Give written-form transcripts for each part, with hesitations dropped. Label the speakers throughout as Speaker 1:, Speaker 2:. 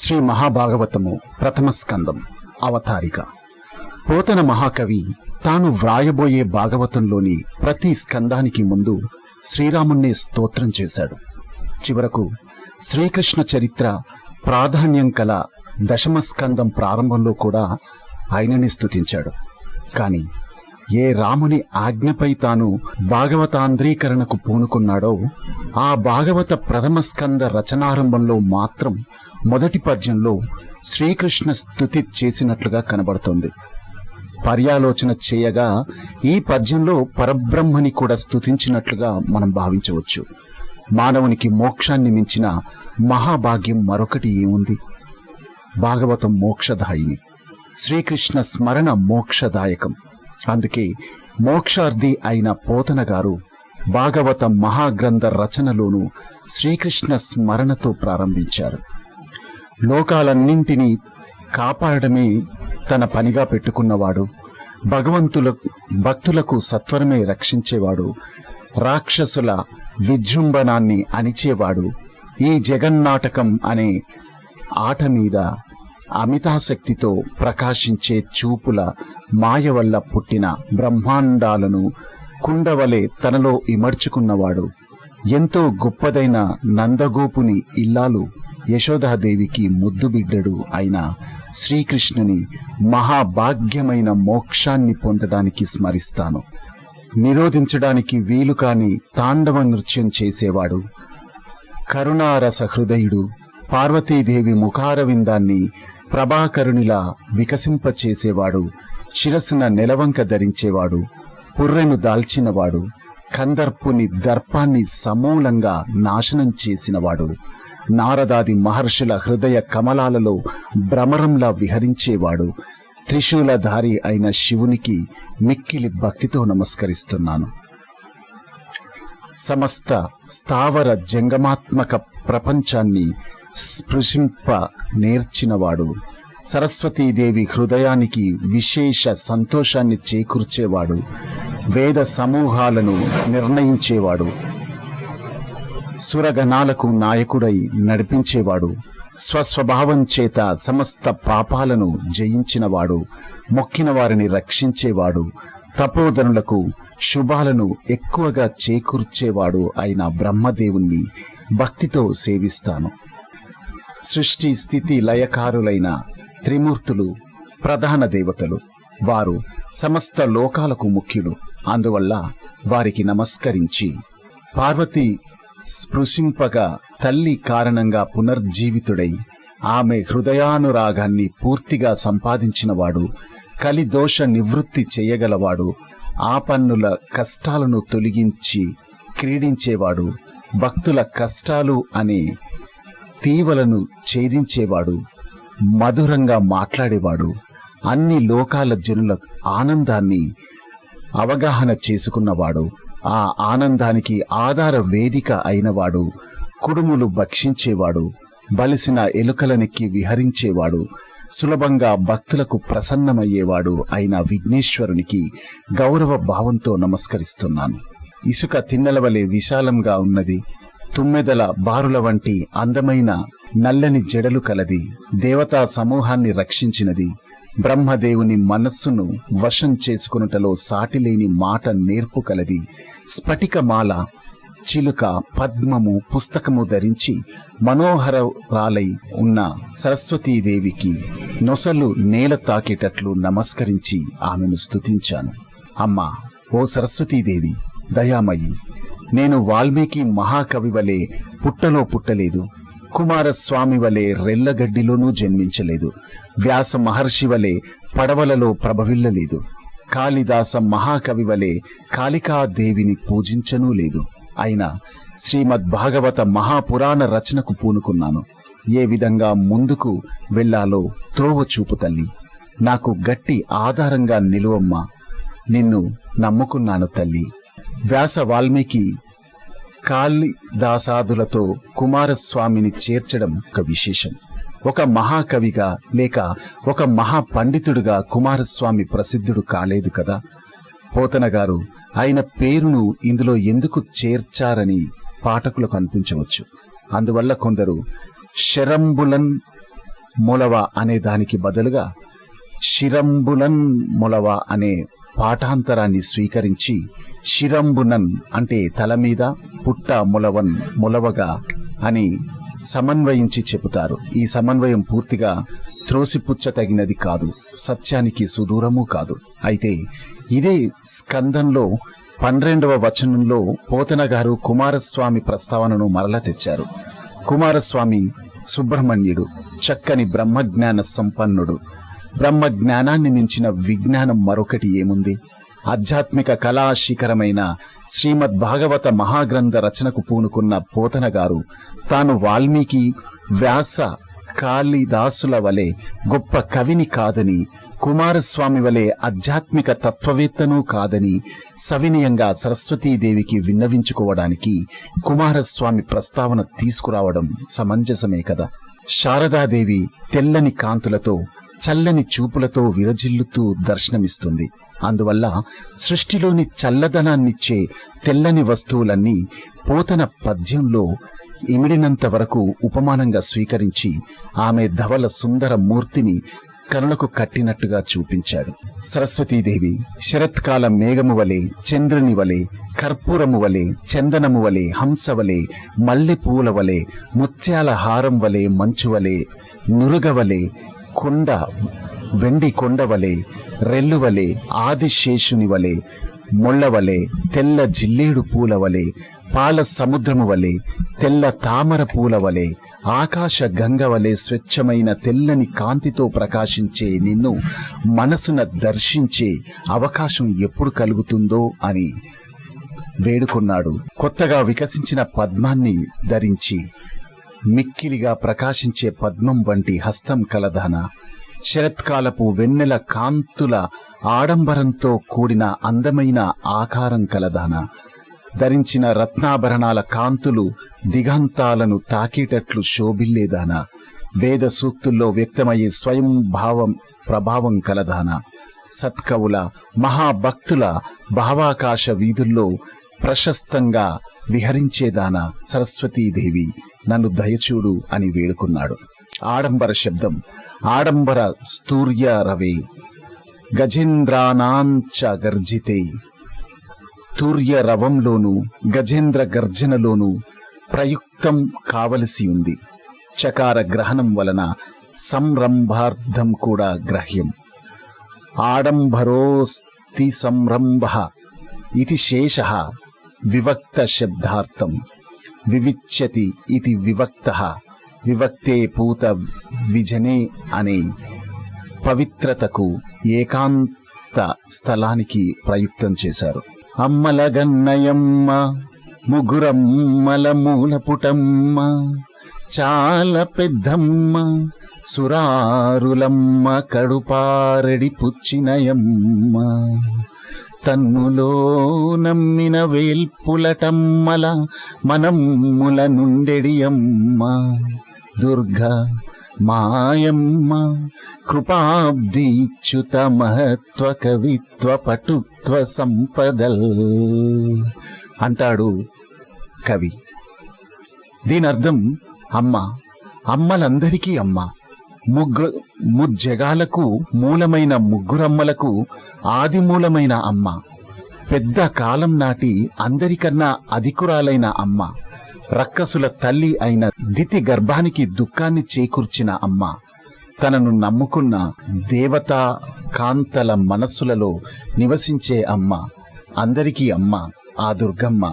Speaker 1: శ్రీ మహాభాగవతము ప్రథమ స్కందం అవతారిక. పోతన మహాకవి తాను వ్రాయబోయే భాగవతంలోని ప్రతి స్కందానికి ముందు శ్రీరాముణ్ణి స్తోత్రం చేశాడు. చివరకు శ్రీకృష్ణ చరిత్ర ప్రాధాన్యం కల దశమ స్కందం ప్రారంభంలో కూడా ఆయనని స్తుతించాడు. కాని ఏ రాముని ఆజ్ఞపై తాను భాగవతాంధ్రీకరణకు పూనుకున్నాడో ఆ భాగవత ప్రథమ స్కంద రచనారంభంలో మాత్రం మొదటి పద్యంలో శ్రీకృష్ణ స్తుతి చేసినట్లుగా కనబడుతోంది. పర్యాలోచన చేయగా ఈ పద్యంలో పరబ్రహ్మని కూడా స్తుతించినట్లుగా మనం భావించవచ్చు. మానవునికి మోక్షాన్ని మించిన మహాభాగ్యం మరొకటి ఏముంది? భాగవతం మోక్షదాయిని, శ్రీకృష్ణ స్మరణ మోక్షదాయకం. అందుకే మోక్షార్థి అయిన పోతన గారు భాగవత మహాగ్రంథ రచనలోను శ్రీకృష్ణ స్మరణతో ప్రారంభించారు. లోకాలన్నింటినీ కాపాడమే తన పనిగా పెట్టుకున్నవాడు, భక్తులకు సత్వరమే రక్షించేవాడు, రాక్షసుల విజృంభణాన్ని అణిచేవాడు, ఈ జగన్నాటకం అనే ఆట మీద అమితాశక్తితో ప్రకాశించే చూపుల మాయ వల్ల పుట్టిన బ్రహ్మాండాలను కుండవలే తనలో ఇమర్చుకున్నవాడు, ఎంతో గొప్పదైన నందగోపుని ఇల్లాలు యశోదాదేవికి ముద్దుబిడ్డడు అయిన శ్రీకృష్ణుని మహాభాగ్యమైన మోక్షాన్ని పొందడానికి స్మరిస్తాను. నిరోధించడానికి వీలు కాని తాండవ నృత్యం చేసేవాడు, కరుణారస హృదయుడు, పార్వతీదేవి ముఖారవిందాన్ని ప్రభాకరునిలా వికసింపచేసేవాడు, శిరస్సున నెలవంక ధరించేవాడు, పుర్రెను దాల్చినవాడు, కందర్పుని దర్పాన్ని సమూలంగా నాశనం చేసినవాడు, నారదాది మహర్షుల హృదయ కమలాలలో భ్రమరంలా విహరించేవాడు, త్రిశూలధారి అయిన శివునికి మిక్కిలి భక్తితో నమస్కరిస్తున్నాను. సమస్త స్థావర జంగమాత్మక ప్రపంచాన్ని స్పృశింప నేర్చినవాడు, సరస్వతీదేవి హృదయానికి విశేష సంతోషాన్ని చేకూర్చేవాడు, వేద సమూహాలను నిర్ణయించేవాడు, సురగణాలకు నాయకుడై నడిపించేవాడు, స్వస్వభావం చేత సమస్త పాపాలను జయించినవాడు, మొక్కిన వారిని రక్షించేవాడు, తపోధనులకు శుభాలను ఎక్కువగా చేకూర్చేవాడు అయిన బ్రహ్మదేవుణ్ణి భక్తితో సేవిస్తాను. సృష్టి స్థితి లయకారులైన త్రిమూర్తులు ప్రధాన దేవతలు. వారు సమస్త లోకాలకు ముఖ్యులు. అందువల్ల వారికి నమస్కరించి పార్వతి స్పృశింపగా తల్లి కారణంగా పునర్జీవితుడై ఆమె హృదయానురాగాన్ని పూర్తిగా సంపాదించినవాడు, కలిదోష నివృత్తి చేయగలవాడు, ఆపన్నుల కష్టాలను తొలగించి క్రీడించేవాడు, భక్తుల కష్టాలు అనే తీవలను ఛేదించేవాడు, మధురంగా మాట్లాడేవాడు, అన్ని లోకాల జనుల ఆనందాన్ని అవగాహన చేసుకున్నవాడు, ఆ ఆనందానికి ఆధార వేదిక అయినవాడు, కుడుములు భక్షించేవాడు, బలిసిన ఎలుకలనెక్కి విహరించేవాడు, సులభంగా భక్తులకు ప్రసన్నమయ్యేవాడు అయిన విఘ్నేశ్వరునికి గౌరవ భావంతో నమస్కరిస్తున్నాను. ఇసుక తిన్నెల వలె విశాలంగా ఉన్నది, తుమ్మెదల బారుల వంటి అందమైన నల్లని జడలు కలది, దేవతా సమూహాన్ని రక్షించినది, బ్రహ్మదేవుని మనస్సును వశం చేసుకునుటలో సాటిలేని మాట నేర్పు కలది, స్ఫటికమాల, చిలుక, పద్మము, పుస్తకము ధరించి మనోహరాలై ఉన్న సరస్వతీదేవికి నొసలు నేల తాకేటట్లు నమస్కరించి ఆమెను స్తుతించాను. అమ్మా, ఓ సరస్వతీదేవి దయామయి, నేను వాల్మీకి మహాకవి వలె పుట్టలో పుట్టలేదు, కుమారస్వామి వలె రెల్లగడ్డిలోనూ జన్మించలేదు, వ్యాస మహర్షి వలె పడవలలో ప్రభవిల్లలేదు, కాళిదాస మహాకవి వలె కాళికాదేవిని పూజించనూ లేదు. అయినా శ్రీమద్భాగవత మహాపురాణ రచనకు పూనుకున్నాను. ఏ విధంగా ముందుకు వెళ్లాలో త్రోవ చూపు తల్లి, నాకు గట్టి ఆధారంగా నిలువమ్మా, నిన్ను నమ్ముకున్నాను తల్లి. వ్యాస వాల్మీకి కాళిదాసాదులతో కుమారస్వామిని చేర్చడం ఒక విశేషం. ఒక మహాకవిగా లేక ఒక మహాపండితుడిగా కుమారస్వామి ప్రసిద్ధుడు కాలేదు కదా. పోతన గారు ఆయన పేరును ఇందులో ఎందుకు చేర్చారని పాఠకులకు అనిపించవచ్చు. అందువల్ల కొందరు శరంబులన్ మొలవ అనే దానికి బదులుగా శిరంబునన్ మొలవ అనే పాఠాంతరాన్ని స్వీకరించి శిరంబునన్ అంటే తల మీద, పుట్ట మొలవన్ మొలవగా అని సమన్వయించి చెబుతారు. ఈ సమన్వయం పూర్తిగా త్రోసిపుచ్చతగినది కాదు, సత్యానికి సుదూరము కాదు. అయితే ఇదే స్కందంలో 12వ వచనంలో పోతన గారు కుమారస్వామి ప్రస్తావనను మరల తెచ్చారు. కుమారస్వామి సుబ్రహ్మణ్యుడు, చక్కని బ్రహ్మజ్ఞాన సంపన్నుడు. బ్రహ్మజ్ఞానాన్ని మించిన విజ్ఞానం మరొకటి ఏముంది? ఆధ్యాత్మిక కళాశిఖరమైన శ్రీమద్ భాగవత మహాగ్రంథ రచనకు పూనుకున్న పోతన గారు తాను వాల్మీకి, వ్యాస, కాళిదాసుల వలె గొప్ప కవిని కాదని, కుమారస్వామి వలె ఆధ్యాత్మిక తత్వవేత్తను కాదని సవినయంగా సరస్వతీదేవికి విన్నవించుకోవడానికి కుమారస్వామి ప్రస్తావన తీసుకురావడం సమంజసమే కదా. శారదాదేవి తెల్లని కాంతులతో, చల్లని చూపులతో విరజిల్లుతూ దర్శనమిస్తుంది. అందువల్ల సృష్టిలోని చల్లదనాన్నిచ్చే తెల్లని వస్తువులన్నీ పోతన పద్యంలో ఇమిడినంత వరకు ఉపమానంగా స్వీకరించి ఆమె ధవల సుందర మూర్తిని కనులకు కట్టినట్టుగా చూపించాడు. సరస్వతీదేవి శరత్కాల మేఘము వలె, చంద్రుని వలె, కర్పూరము వలె, చందనము వలె, హంస వలె, మల్లెపూల వలె, ముత్యాల హారం వలె, మంచు వలె, నురుగవలె, కొండ, వెండి కొండవలే, రెల్లువలే, ఆదిశేషుని వలె, ముళ్ళవలే, తెల్ల జిల్లేడు పూల వలె, పాల సముద్రము వలె, తెల్ల తామర పూల వలె, ఆకాశ గంగ వలె స్వచ్ఛమైన తెల్లని కాంతితో ప్రకాశించే నిన్ను మనసున దర్శించే అవకాశం ఎప్పుడు కలుగుతుందో అని వేడుకున్నాడు. కొత్తగా వికసించిన పద్మాన్ని ధరించి మిక్కిలిగా ప్రకాశించే పద్మం వంటి హస్తం కలదాన, శరత్కాలపు వెన్నెల కాంతుల ఆడంబరంతో కూడిన అందమైన ఆకారం కలదాన, ధరించిన రత్నాభరణాల కాంతులు దిగంతాలను తాకేటట్లు శోభిల్లేదాన, వేద సూక్తుల్లో వ్యక్తమయ్యే స్వయం భావం ప్రభావం కలదాన, సత్కవుల మహాభక్తుల భావాకాశ వీధుల్లో ప్రశస్తంగా విహరించేదాన సరస్వతీదేవి నన్ను దయచూడు అని వేడుకున్నాడు. ఆడంబర శబ్దం, ఆడంబర స్తూర్య రవే, గజేంద్రానాంచ గర్జితే, తూర్య రవంలోను గజేంద్ర గర్జనలోను ప్రయుక్తం కావలసి ఉంది. చకార గ్రహణం వలన సంరంభార్థం కూడా గ్రహ్యం. ఆడంబరోస్తి సంరంభ ఇది శేష వివక్త శబ్దార్థం, వివిచ్యతి ఇది వివక్త, వివక్తే పూత విజనే అనే పవిత్రతకు ఏకాంత స్థలానికి ప్రయుక్తం చేశారు. అమ్మల గన్నయమ్మ, ముగురమ్మల మూలపుటమ్మ, చాలా పెద్దమ్మ, సురారులమ్మ, కడుపారెడి పుచ్చినయమ్మ, తన్నులో నమ్మిన వేల్పులటమ్మల మనమ్ముల నుండెడియమ్మ, దుర్గా మాయమ్మ, కృపాబ్దీచ్యుత మహత్వ కవిత్వ పటుత్వ సంపదల్ అంటాడు కవి. దీనర్థం అమ్మ, అమ్మలందరికీ అమ్మ, ముజ్జగాలకు మూలమైన ముగ్గురమ్మలకు ఆదిమూలమైన అమ్మ, పెద్ద కాలం నాటి అందరికన్నా అధికురాలైన అమ్మ, రక్కసుల తల్లి అయిన దితి గర్భానికి దుఃఖాన్ని చేకూర్చిన అమ్మ, తనను నమ్ముకున్న దేవతా కాంతల మనస్సులలో నివసించే అమ్మ, అందరికీ అమ్మ ఆ దుర్గమ్మ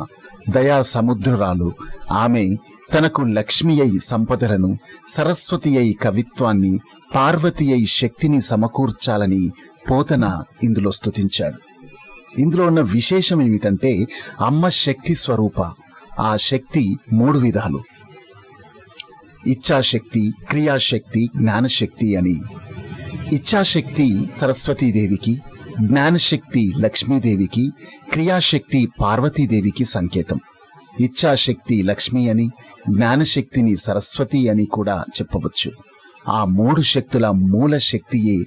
Speaker 1: దయా సముద్రురాలు. ఆమె తనకు లక్ష్మి అయి సంపదలను, సరస్వతి అయి కవిత్వాన్ని, పార్వతి అయి శక్తిని సమకూర్చాలని పోతన ఇందులో స్తుతించాడు. ఇందులో ఉన్న విశేషం ఏమిటంటే అమ్మ శక్తి స్వరూప. ఆ శక్తి 3 విధాలు: ఇచ్ఛాశక్తి, క్రియాశక్తి, జ్ఞానశక్తి అని. ఇచ్ఛాశక్తి సరస్వతీదేవికి, జ్ఞానశక్తి లక్ష్మీదేవికి, క్రియాశక్తి పార్వతీదేవికి సంకేతం. ఇచ్ఛాశక్తి లక్ష్మి అని, జ్ఞానశక్తిని సరస్వతి అని కూడా చెప్పవచ్చు. ఆ 3 శక్తుల మూల శక్తియే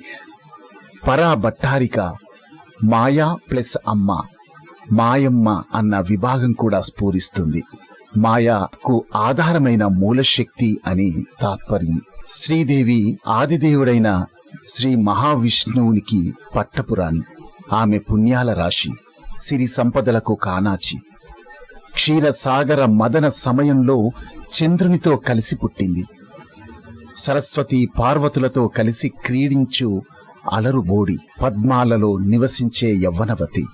Speaker 1: పరాభట్టారిక, మాయా ప్లస్ అమ్మ, మాయమ్మ అన్న విభాగం కూడా స్ఫూరిస్తుంది. మాయాకు ఆధారమైన మూలశక్తి అని తాత్పర్యం. శ్రీదేవి ఆదిదేవుడైన శ్రీ మహావిష్ణువునికి పట్టపురాణి. ఆమె పుణ్యాల రాశి, సిరి సంపదలకు కానాచి. క్షీరసాగర మదన సమయంలో చంద్రునితో కలిసి పుట్టింది. సరస్వతి పార్వతులతో కలిసి క్రీడించు అలరుబోడి, పద్మాలలో నివసించే యవ్వనవతి.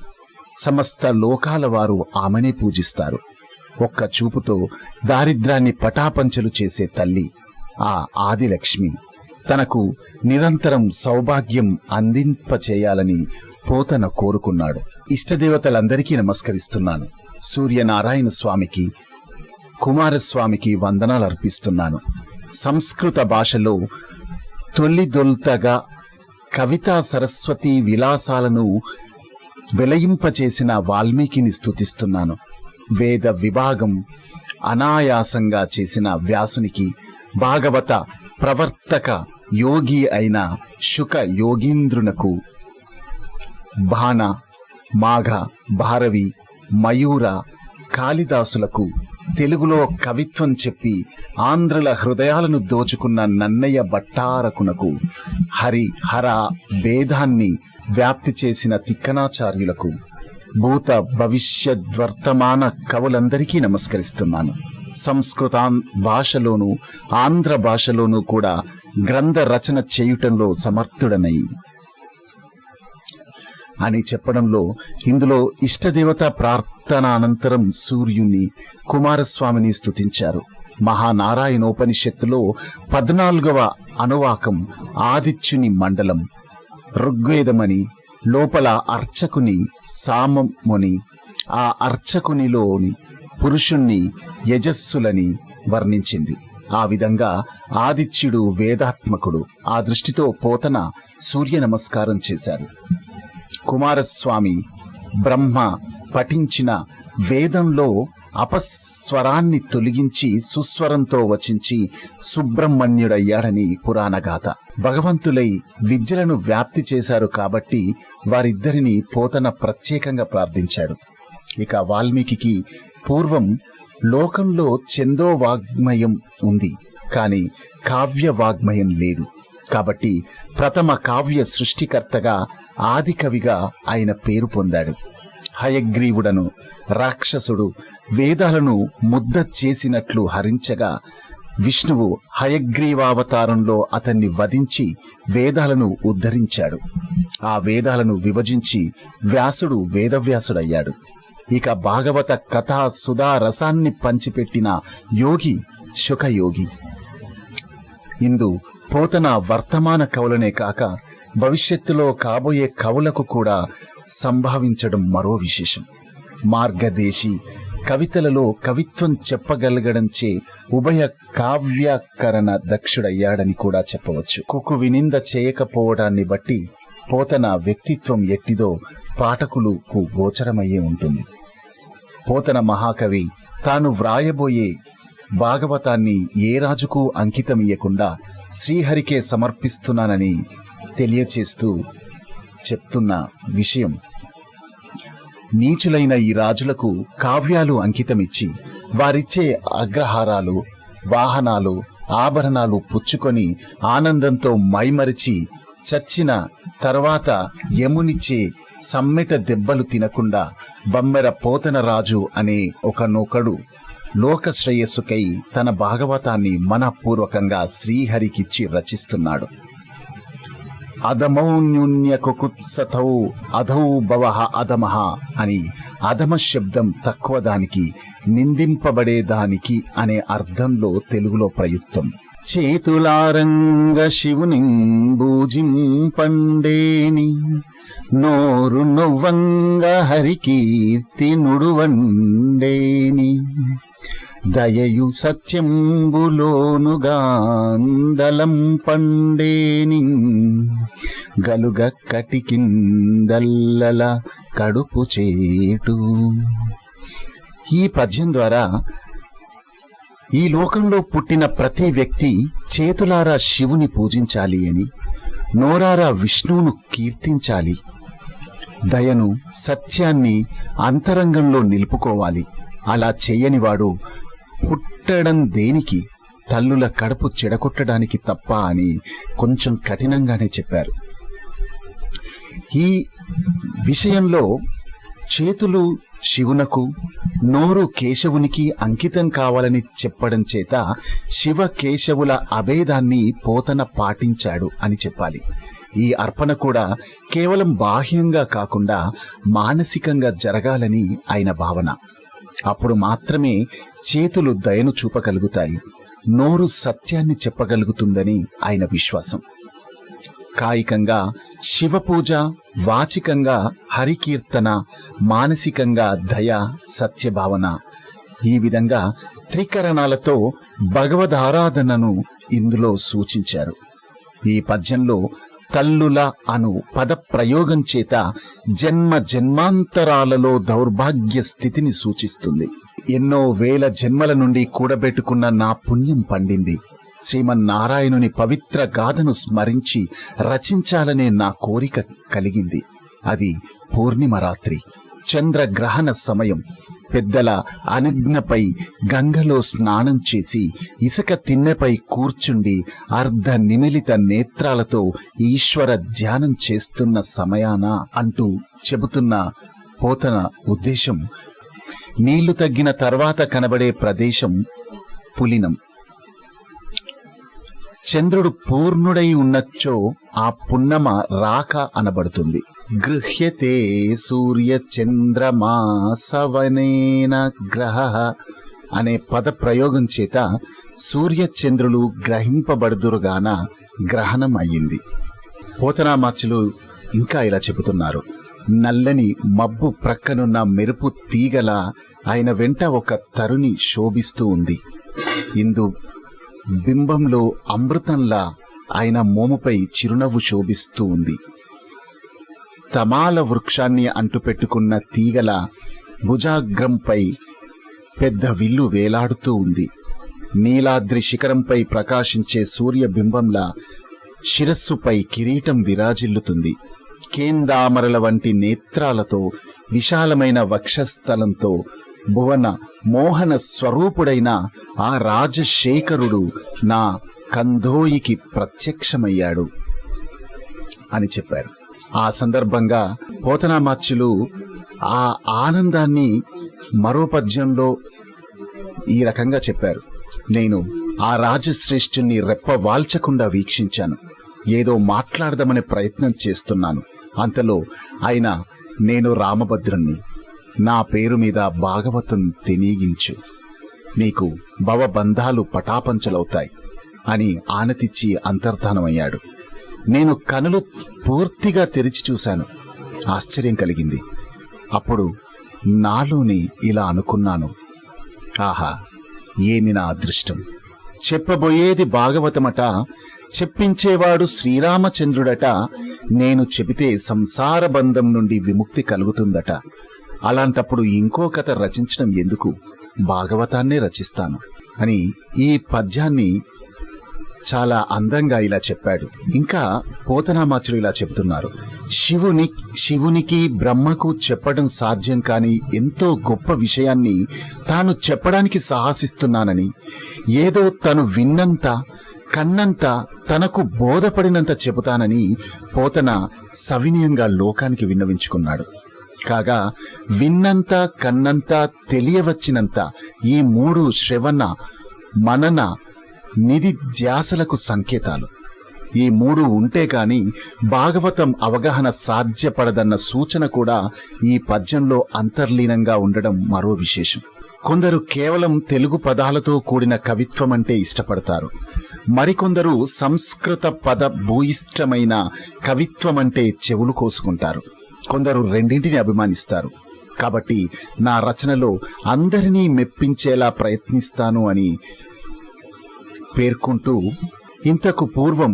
Speaker 1: సమస్త లోకాల వారు ఆమెనే పూజిస్తారు. ఒక్క చూపుతో దారిద్ర్యాన్ని పటాపంచలు చేసే తల్లి ఆ ఆదిలక్ష్మి. తనకు నిరంతరం సౌభాగ్యం అందింపచేయాలని పోతన కోరుకున్నాడు. ఇష్టదేవతలందరికీ నమస్కరిస్తున్నాను. సూర్యనారాయణ స్వామికి, కుమారస్వామికి వందనాలు అర్పిస్తున్నాను. సంస్కృత భాషలో తొలిదొల్తగా కవితా సరస్వతి విలాసాలను వెలయింపచేసిన వాల్మీకిని స్తుతిస్తున్నాను. వేద విభాగం అనాయాసంగా చేసిన వ్యాసునికి, భాగవత ప్రవర్తక యోగి అయిన శుక యోగీంద్రునకు, బాణ, మాఘ, భారవి, మయూర, కాళిదాసులకు తెలుగులో కవిత్వం చెప్పి ఆంధ్రుల హృదయాలను దోచుకున్న నన్నయ్య భట్టారకునకు, హరి హర భేదాన్ని వ్యాప్తి చేసిన తిక్కనాచార్యులకు, భూత భవిష్యద్వర్తమాన కవులందరికీ నమస్కరిస్తున్నాను. సంస్కృత భాషలోను ఆంధ్ర భాషలోనూ కూడా గ్రంథ రచన చేయుటంలో సమర్థుడనై అని చెప్పడంలో, ఇందులో ఇష్టదేవత ప్రార్థన అనంతరం సూర్యుని, కుమారస్వామిని స్తుతించారు. మహానారాయణోపనిషత్తులో 14వ అనువాకం ఆదిత్యుని మండలం, ఋగ్వేదమని, లోపల అర్చకుని సామముని, ఆ అర్చకునిలోని పురుషుణ్ణి యజస్సులని వర్ణించింది. ఆ విధంగా ఆదిత్యుడు వేదాత్మకుడు. ఆ దృష్టితో పోతన సూర్య నమస్కారం చేశాడు. కుమారస్వామి బ్రహ్మ పఠించిన వేదంలో అపస్వరాన్ని తొలగించి సుస్వరంతో వచించి సుబ్రహ్మణ్యుడయ్యాడని పురాణగాథ. భగవంతులై విద్యలను వ్యాప్తి చేశారు కాబట్టి వారిద్దరిని పోతన ప్రత్యేకంగా ప్రార్థించాడు. ఇక వాల్మీకి పూర్వం లోకంలో ఛందో వాగ్మయం ఉంది, కానీ కావ్య వాగ్మయం లేదు. కాబట్టి ప్రథమ కావ్య సృష్టికర్తగా ఆది కవిగా ఆయన పేరు పొందాడు. హయగ్రీవుడను రాక్షసుడు వేదాలను ముద్ద చేసినట్లు హరించగా, విష్ణువు హయగ్రీవావతారంలో అతన్ని వధించి వేదాలను ఉద్ధరించాడు. ఆ వేదాలను విభజించి వ్యాసుడు వేదవ్యాసుడయ్యాడు. ఇక భాగవత కథా సుధా రసాన్ని పంచిపెట్టిన యోగి శుకయోగి. ఇందు పోతన వర్తమాన కవులనే కాక భవిష్యత్తులో కాబోయే కవులకు కూడా సంభావించడం మరో విశేషం. మార్గదేశి కవితలలో కవిత్వం చెప్పగలగడంచే ఉభయ కావ్యాకరణ దక్షుడయ్యాడని కూడా చెప్పవచ్చు. కుకు వినింద చేయకపోవడాన్ని బట్టి పోతన వ్యక్తిత్వం ఎట్టిదో పాఠకులకు గోచరమయ్యే ఉంటుంది. పోతన మహాకవి తాను వ్రాయబోయే భాగవతాన్ని ఏ రాజుకు అంకితమియ్యకుండా శ్రీహరికే సమర్పిస్తున్నానని తెలియచేస్తూ చెప్తున్న విషయం, నీచులైన ఈ రాజులకు కావ్యాలు అంకితమిచ్చి వారిచ్చే అగ్రహారాలు, వాహనాలు, ఆభరణాలు పుచ్చుకొని ఆనందంతో మైమరిచి చచ్చిన తర్వాత యమునిచ్చే సమ్మెట దెబ్బలు తినకుండా బమ్మెర పోతన రాజు అనే ఒకనొకడు లోక శ్రేయస్సుకై తన భాగవతాన్ని మనపూర్వకంగా శ్రీహరికిచ్చి రచిస్తున్నాడు. అధమౌన్యున్యకుత్సతౌ అధౌ భవః అధమః అని అధమ శబ్దం తక్కువ దానికి, నిందింపబడేదానికి అనే అర్థంలో తెలుగులో ప్రయుక్తం. చేతులారంగ శివుని భూజింపండేని, నోరు నొవ్వంగ హరికీర్తి నుడువండేని, దయయు సత్యంబులోనుగాందలం పండేని, గలుగ కటికిందల్లల కడుపు చేటు. ఈ పద్యం ద్వారా ఈ లోకంలో పుట్టిన ప్రతి వ్యక్తి చేతులారా శివుని పూజించాలి అని, నోరారా విష్ణువును కీర్తించాలి, దయను సత్యాన్ని అంతరంగంలో నిలుపుకోవాలి. అలా చేయనివాడు పుట్టడం దేనికి, తల్లుల కడుపు చెడగొట్టడానికి తప్ప అని కొంచెం కఠినంగానే చెప్పారు. ఈ విషయంలో చేతులు శివునకు, నోరు కేశవునికి అంకితం కావాలని చెప్పడం చేత శివ కేశవుల అభేదాన్ని పోతన పాటించాడు అని చెప్పాలి. ఈ అర్పణ కూడా కేవలం బాహ్యంగా కాకుండా మానసికంగా జరగాలని ఆయన భావన. అప్పుడు మాత్రమే చేతులు దయను చూపగలుగుతాయి, నోరు సత్యాన్ని చెప్పగలుగుతుందని ఆయన విశ్వాసం. కాయికంగా శివపూజ, వాచికంగా హరికీర్తన, మానసికంగా దయ, సత్యభావన, ఈ విధంగా త్రికరణాలతో భగవదారాధనను ఇందులో సూచించారు. ఈ పద్యంలో తల్లుల అను పద ప్రయోగం చేత జన్మ జన్మాంతరాలలో దౌర్భాగ్య స్థితిని సూచిస్తుంది. ఎన్నో వేల జన్మల నుండి కూడబెట్టుకున్న నా పుణ్యం పండింది. శ్రీమన్నారాయణుని పవిత్ర గాథను స్మరించి రచించాలనే నా కోరిక కలిగింది. అది పూర్ణిమ రాత్రి, చంద్రగ్రహణ సమయం. పెద్దల అనుజ్ఞపై గంగలో స్నానం చేసి ఇసుక తిన్నెపై కూర్చుండి అర్ధ నిమిలిత నేత్రాలతో ఈశ్వర ధ్యానం చేస్తున్న సమయాన అంటూ చెబుతున్న పోతన ఉద్దేశం, నీళ్లు తగ్గిన తర్వాత కనబడే ప్రదేశం పులినం. చంద్రుడు పూర్ణుడై ఉన్నచ్చో ఆ పున్నమ రాక అనబడుతుంది. గృహ్యతే సూర్య చంద్రమాసవనేన గ్రహ అనే పద ప్రయోగం చేత సూర్యచంద్రులు గ్రహింపబడుదురుగాన గ్రహణం అయ్యింది. పోతనామాచులు ఇంకా ఇలా చెబుతున్నారు, నల్లని మబ్బు ప్రక్కనున్న మెరుపు తీగల ఆయన వెంట ఒక తరుణి శోభిస్తూ ఉంది. ఇందు బింబంలో అమృతంలా ఆయన మోముపై చిరునవ్వు శోభిస్తూ ఉంది. తమాల వృక్షాన్ని అంటుపెట్టుకున్న తీగల భుజాగ్రంపై పెద్ద విల్లు వేలాడుతూ ఉంది. నీలాద్రి శిఖరంపై ప్రకాశించే సూర్యబింబంలా శిరస్సుపై కిరీటం విరాజిల్లుతుంది. కేందామరల వంటి నేత్రాలతో, విశాలమైన వక్షస్థలంతో భువన మోహన స్వరూపుడైన ఆ రాజశేఖరుడు నా కందోయికి ప్రత్యక్షమయ్యాడు అని చెప్పారు. ఆ సందర్భంగా పోతనామాచ్యులు ఆ ఆనందాన్ని మరో పద్యంలో ఈ రకంగా చెప్పారు, నేను ఆ రాజశ్రేష్ఠుణ్ణి రెప్పవాల్చకుండా వీక్షించాను. ఏదో మాట్లాడదామనే ప్రయత్నం చేస్తున్నాను. అంతలో ఆయన, నేను రామభద్రుణ్ణి, నా పేరు మీద భాగవతం తెనీగించు, నీకు భవబంధాలు పటాపంచలవుతాయి అని ఆనతిచ్చి అంతర్ధానమయ్యాడు. నేను కనులు పూర్తిగా తెరిచి చూశాను. ఆశ్చర్యం కలిగింది. అప్పుడు నాలోని ఇలా అనుకున్నాను, ఆహా, ఏమి నా అదృష్టం! చెప్పబోయేది భాగవతమట, చెప్పించేవాడు శ్రీరామచంద్రుడట. నేను చెబితే సంసార బంధం నుండి విముక్తి కలుగుతుందట. అలాంటప్పుడు ఇంకో కథ రచించడం ఎందుకు, భాగవతాన్నే రచిస్తాను అని ఈ పద్యాన్ని చాలా అందంగా ఇలా చెప్పాడు. ఇంకా పోతనామాచులు ఇలా చెబుతున్నారు, శివునికి బ్రహ్మకు చెప్పడం సాధ్యం కాని ఎంతో గొప్ప విషయాన్ని తాను చెప్పడానికి సాహసిస్తున్నానని, ఏదో తను విన్నంత కన్నంత తనకు బోధపడినంత చెబుతానని పోతన సవినయంగా లోకానికి విన్నవించుకున్నాడు. కాగా విన్నంత, కన్నంత, తెలియవచ్చినంత ఈ మూడు శ్రవణ, మనన, నిధి ధ్యాసలకు సంకేతాలు. ఈ మూడు ఉంటే కాని భాగవతం అవగాహన సాధ్యపడదన్న సూచన కూడా ఈ పద్యంలో అంతర్లీనంగా ఉండడం మరో విశేషం. కొందరు కేవలం తెలుగు పదాలతో కూడిన కవిత్వం అంటే ఇష్టపడతారు. మరికొందరు సంస్కృత పద భూయిష్టమైన కవిత్వం అంటే చెవులు కోసుకుంటారు. కొందరు రెండింటిని అభిమానిస్తారు. కాబట్టి నా రచనలో అందరినీ మెప్పించేలా ప్రయత్నిస్తాను అని పేర్కొంటూ, ఇంతకు పూర్వం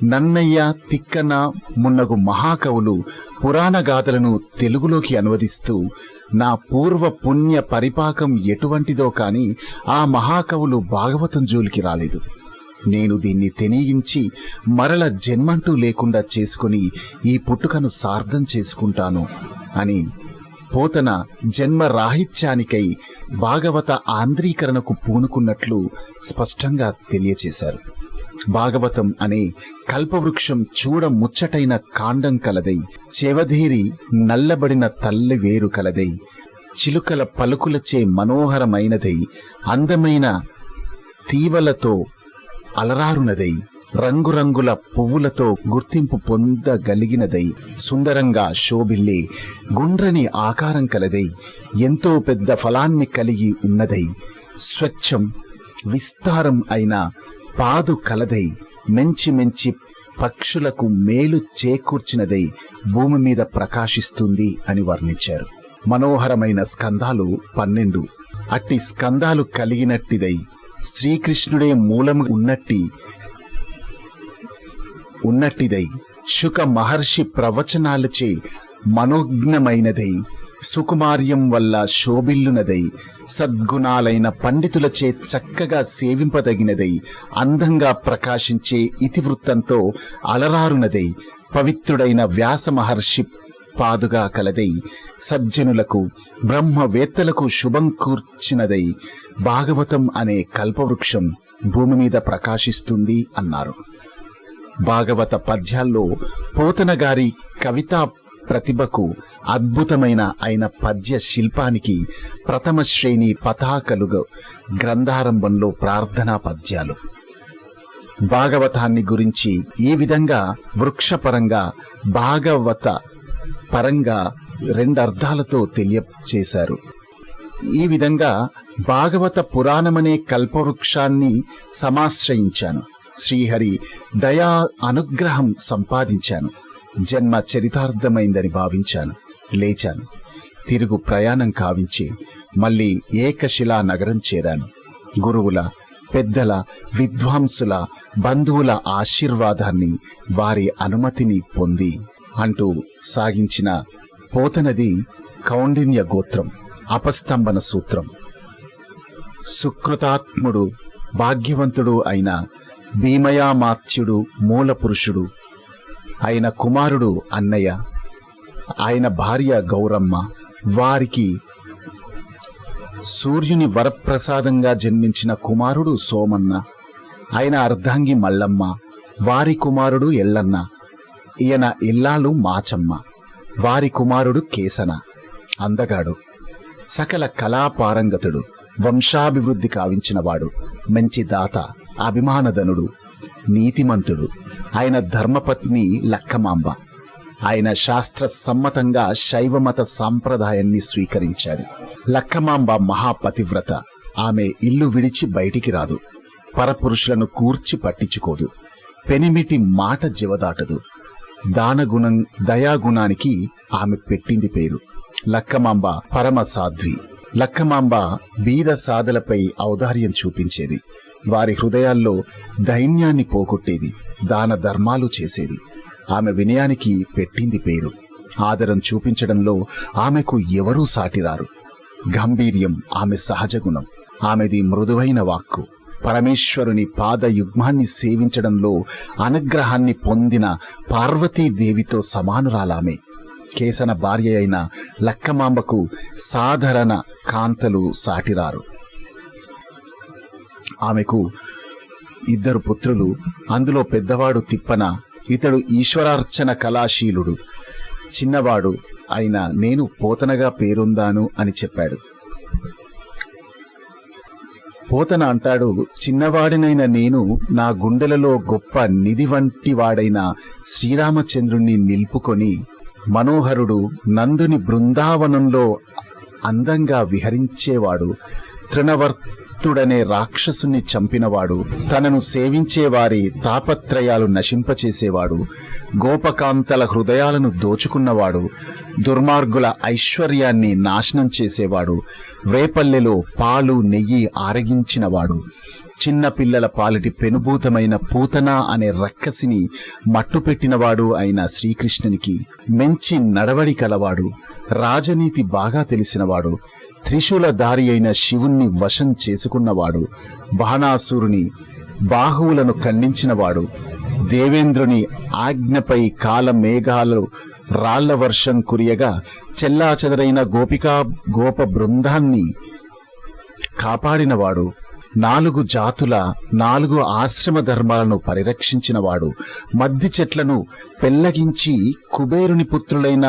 Speaker 1: నన్నయ్య, తిక్కన మున్నగు మహాకవులు పురాణ గాథలను తెలుగులోకి అనువదిస్తూ నా పూర్వ పుణ్య పరిపాకం ఎటువంటిదో కాని ఆ మహాకవులు భాగవతం జోలికి రాలేదు. నేను దీన్ని తెనీగించి మరల జన్మంటూ లేకుండా చేసుకుని ఈ పుట్టుకను సార్థం చేసుకుంటాను అని పోతన జన్మరాహిత్యానికై భాగవత ఆంధ్రీకరణకు పూనుకున్నట్లు స్పష్టంగా తెలియచేశారు. భాగవతం అనే కల్పవృక్షం చూడ ముచ్చటైన కాండం కలదై, చెవధీరి నల్లబడిన తల్లి వేరు కలదై, చిలుకల పలుకులచే మనోహరమైనదై, అందమైన తీవలతో అలరారునదై, రంగురంగుల పువ్వులతో గుర్తింపు పొందగలిగినదై, సుందరంగా శోభిల్లే గుండ్రని ఆకారం కలదై, ఎంతో పెద్ద ఫలాన్ని కలిగి ఉన్నదై, స్వచ్ఛం విస్తారం అయిన పాదు కలదై, మెంచి మెంచి పక్షులకు మేలు చేకూర్చినదై భూమి మీద ప్రకాశిస్తుంది అని వర్ణించారు. మనోహరమైన స్కందాలు 12. అట్టి స్కందాలు కలిగినట్టిదై, శ్రీకృష్ణుడే మూలము ఉన్నట్టిదై, శుక మహర్షి ప్రవచనాలచే మనోజ్ఞమైనదై, సుకుమార్యం వల్ల శోభిల్లునదై, సద్గుణాలైన పండితులచే చక్కగా సేవింపదగినదై, అందంగా ప్రకాశించే ఇతివృత్తంతో అలరారునదై, పవిత్రుడైన వ్యాస మహర్షి పాదుగా కలదై, సజ్జనులకు బ్రహ్మవేత్తలకు శుభం కూర్చినదై, భాగవతం అనే కల్పవృక్షం భూమి మీద ప్రకాశిస్తుంది అన్నారు. భాగవత పద్యాల్లో పోతన గారి కవితా ప్రతిభకు, అద్భుతమైన అయిన పద్య శిల్పానికి ప్రథమ శ్రేణి పతాకలుగా గ్రంథారంభంలో ప్రార్థనా పద్యాలు. భాగవతాన్ని గురించి ఈ విధంగా వృక్షపరంగా, భాగవత పరంగా 2 అర్థాలతో తెలియచేశారు. ఈ విధంగా భాగవత పురాణమనే కల్పవృక్షాన్ని సమాశ్రయించాను. శ్రీహరి దయా అనుగ్రహం సంపాదించాను. జన్మ చరితార్థమైందని భావించాను. లేచాను. తిరుగు ప్రయాణం కావించి మళ్ళీ ఏకశిలా నగరం చేరాను. గురువుల, పెద్దల, విద్వాంసుల, బంధువుల ఆశీర్వాదాన్ని, వారి అనుమతిని పొంది అంటూ సాగించిన పోతనది కౌండిన్య గోత్రం, అపస్తంభన సూత్రం. సుకృతాత్ముడు, భాగ్యవంతుడు అయిన భీమయామాత్యుడు మూల పురుషుడు ఆయన కుమారుడు అన్నయ్య, ఆయన భార్య గౌరమ్మ, వారికి సూర్యుని వరప్రసాదంగా జన్మించిన కుమారుడు సోమన్న, ఆయన అర్ధాంగి మల్లమ్మ, వారి కుమారుడు ఎల్లన్న, ఈయన ఇల్లాలు మాచమ్మ, వారి కుమారుడు కేసన. అందగాడు, సకల కళాపారంగతుడు, వంశాభివృద్ధి కావించినవాడు, మంచి దాత, అభిమానధనుడు, నీతిమంతుడు. ఆయన ధర్మపత్ని లక్కమాంబ. ఆయన శాస్త్ర సమ్మతంగా శైవమత సాంప్రదాయాన్ని స్వీకరించాడు. లక్కమాంబ మహాపతివ్రత. ఆమె ఇల్లు విడిచి బయటికి రాదు. పరపురుషులను కూర్చి పట్టించుకోదు. పెనిమిటి మాట జవదాటదు. దానగుణం, దయాగుణానికి ఆమె పెట్టింది పేరు. లక్కమాంబ పరమ సాధ్వి. లక్కమాంబ బీద సాదలపై ఔదార్యం చూపించేది. వారి హృదయాల్లో దైన్యాన్ని పోగొట్టేది. దాన ధర్మాలు చేసేది. ఆమె వినయానికి పెట్టింది పేరు. ఆదరం చూపించడంలో ఆమెకు ఎవరూ సాటిరారు. గంభీర్యం ఆమె సహజ గుణం. ఆమెది మృదువైన వాక్కు. పరమేశ్వరుని పాదయుగ్మాన్ని సేవించడంలో అనుగ్రహాన్ని పొందిన పార్వతీదేవితో సమానురాలామె. కేసన భార్య అయిన లక్కమాంబకు సాధారణ కాంతలు సాటిరారు. ఆమెకు 2 పుత్రులు. అందులో పెద్దవాడు తిప్పన. ఇతడు ఈశ్వరార్చన కళాశీలుడు. చిన్నవాడు అయిన నేను పోతనగా పేరొందాను అని చెప్పాడు. పోతన అంటాడు, చిన్నవాడినైన నేను నా గుండెలలో గొప్ప నిధి వంటి వాడైన శ్రీరామచంద్రుణ్ణి నిలుపుకొని, మనోహరుడు, నందుని బృందావనంలో అందంగా విహరించేవాడు, తృణవర్తుడనే రాక్షసుని చంపినవాడు, తనను సేవించేవారి తాపత్రయాలు నశింపచేసేవాడు, గోపకాంతల హృదయాలను దోచుకున్నవాడు, దుర్మార్గుల ఐశ్వర్యాన్ని నాశనం చేసేవాడు, రేపల్లెలో పాలు నెయ్యి ఆరగించినవాడు, చిన్నపిల్లల పాలిటి పెనుభూతమైన పూతన అనే రక్కసిని మట్టుపెట్టినవాడు అయిన శ్రీకృష్ణునికి మంచి నడవడి కలవాడు, రాజనీతి బాగా తెలిసినవాడు, త్రిశూలధారి అయిన శివుణ్ణి వశం చేసుకున్నవాడు, బాణాసురుని బాహువులను ఖండించినవాడు, దేవేంద్రుని ఆజ్ఞపై కాల మేఘాలు రాళ్ల వర్షం కురియగా చెల్లాచెదరైన గోప బృందాన్ని కాపాడినవాడు, 4 జాతుల 4 ఆశ్రమ ధర్మాలను పరిరక్షించినవాడు, మద్ది చెట్లను పెళ్లగించి కుబేరుని పుత్రులైన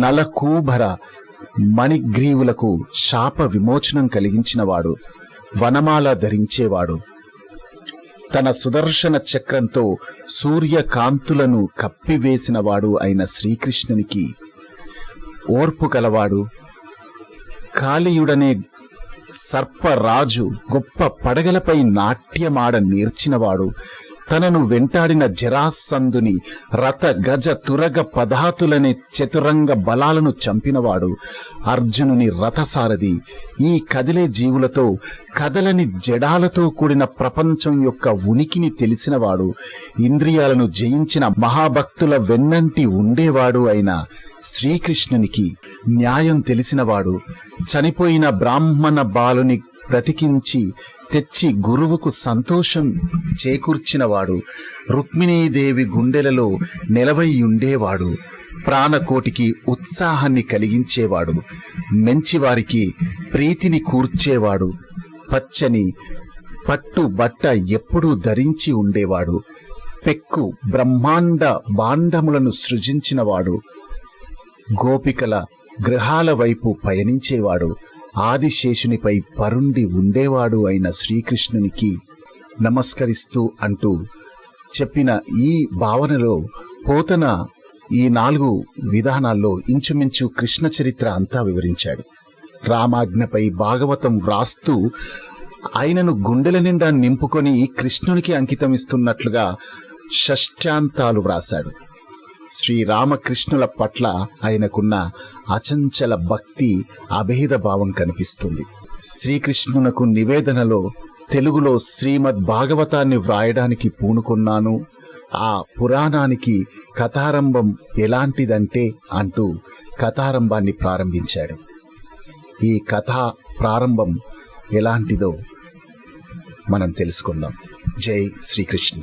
Speaker 1: నలకూబర మణిగ్రీవులకు శాప విమోచనం కలిగించినవాడు, వనమాల ధరించేవాడు, తన సుదర్శన చక్రంతో సూర్యకాంతులను కప్పివేసినవాడు అయిన శ్రీకృష్ణునికి ఓర్పు కలవాడు, కాళీయుడనే సర్పరాజు గొప్ప పడగలపై నాట్యమాడ నేర్చినవాడు, తనను వెంటాడిన జరాసంధుని రథ గజ తురగ పదాతులనే చతురంగ బలాలను చంపినవాడు, అర్జునుని రథసారథి, ఈ కదిలే జీవులతో కదలని జడాలతో కూడిన ప్రపంచం యొక్క ఉనికిని తెలిసినవాడు, ఇంద్రియాలను జయించిన మహాభక్తుల వెన్నంటి ఉండేవాడు అయిన శ్రీకృష్ణునికి న్యాయం తెలిసినవాడు, చనిపోయిన బ్రాహ్మణ బాలుని బ్రతికించి తెచ్చి గురువుకు సంతోషం చేకూర్చినవాడు, రుక్మిణీదేవి గుండెలలో నెలవై ఉండేవాడు, ప్రాణకోటికి ఉత్సాహాన్ని కలిగించేవాడు, మంచివారికి ప్రీతిని కూర్చేవాడు, పచ్చని పట్టు బట్ట ఎప్పుడూ ధరించి ఉండేవాడు, పెక్కు బ్రహ్మాండ భాండములను సృజించినవాడు, గోపికల గృహాల వైపు పయనించేవాడు, ఆదిశేషునిపై పరుండి ఉండేవాడు అయిన శ్రీకృష్ణునికి నమస్కరిస్తూ అంటూ చెప్పిన ఈ భావనలో పోతన ఈ 4 విధానాల్లో ఇంచుమించు కృష్ణ చరిత్ర అంతా వివరించాడు. రామాజ్ఞపై భాగవతం వ్రాస్తూ ఆయనను గుండెల నిండా నింపుకొని కృష్ణునికి అంకితమిస్తున్నట్లుగా షష్ఠ్యాంతాలు వ్రాశాడు. శ్రీరామకృష్ణుల పట్ల ఆయనకున్న అచంచల భక్తి, అభేద భావం కనిపిస్తుంది. శ్రీకృష్ణునకు నివేదనలో తెలుగులో శ్రీమద్ భాగవతాన్ని వ్రాయడానికి పూనుకున్నాను, ఆ పురాణానికి కథారంభం ఎలాంటిదంటే అంటూ కథారంభాన్ని ప్రారంభించాడు. ఈ కథా ప్రారంభం ఎలాంటిదో మనం తెలుసుకుందాం. జై శ్రీకృష్ణ.